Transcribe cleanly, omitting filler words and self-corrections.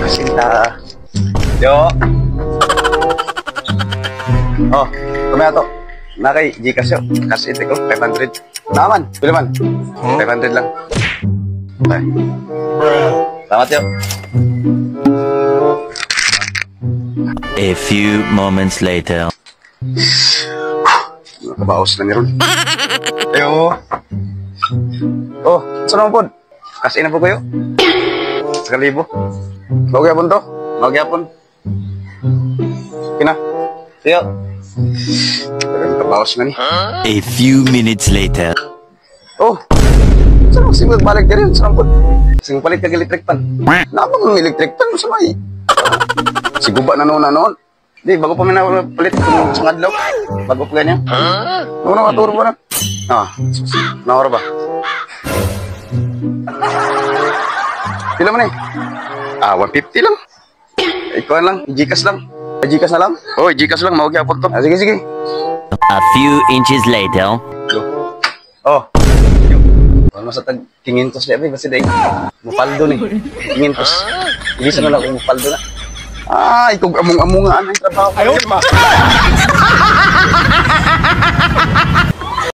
Kasinta. Yo. Oh, tumato. Nakay Gcash yo. Kasi ito ko 500. Naman, pila man. 500 lang. Okay. Salamat yo. A few moments later. Nakabaos na niron. Ayo. Oh, saan naman po? Kasi na po kayo. 1,000. Magyapon to. Magyapon. Kina. Siyo. Nakabaos na ni. A few minutes later. Oh. Saan mo siguro balik ka rin? Saan po? Sige palit kag electric pan. Napang ng electric pan. Saan may? Siguba na noon. Di, bago pa may napalit kung sa adlaw. Bago pa ganyan. Ano na maturo ba na? Ah, naoro ba? Pila mo na eh? Ah, 150 lang. Ikaw lang, Gcash lang. Gcash na lang? Oh, Gcash lang, mawag po to. Ah, sige. A few inches later. Oh. Wala sa tag 500 na basta day. Mupaldo ni. 500. Hindi sa lang kung mupaldo na. Ah, ikaw among-amungaan ang trabaho. Ayaw, ma.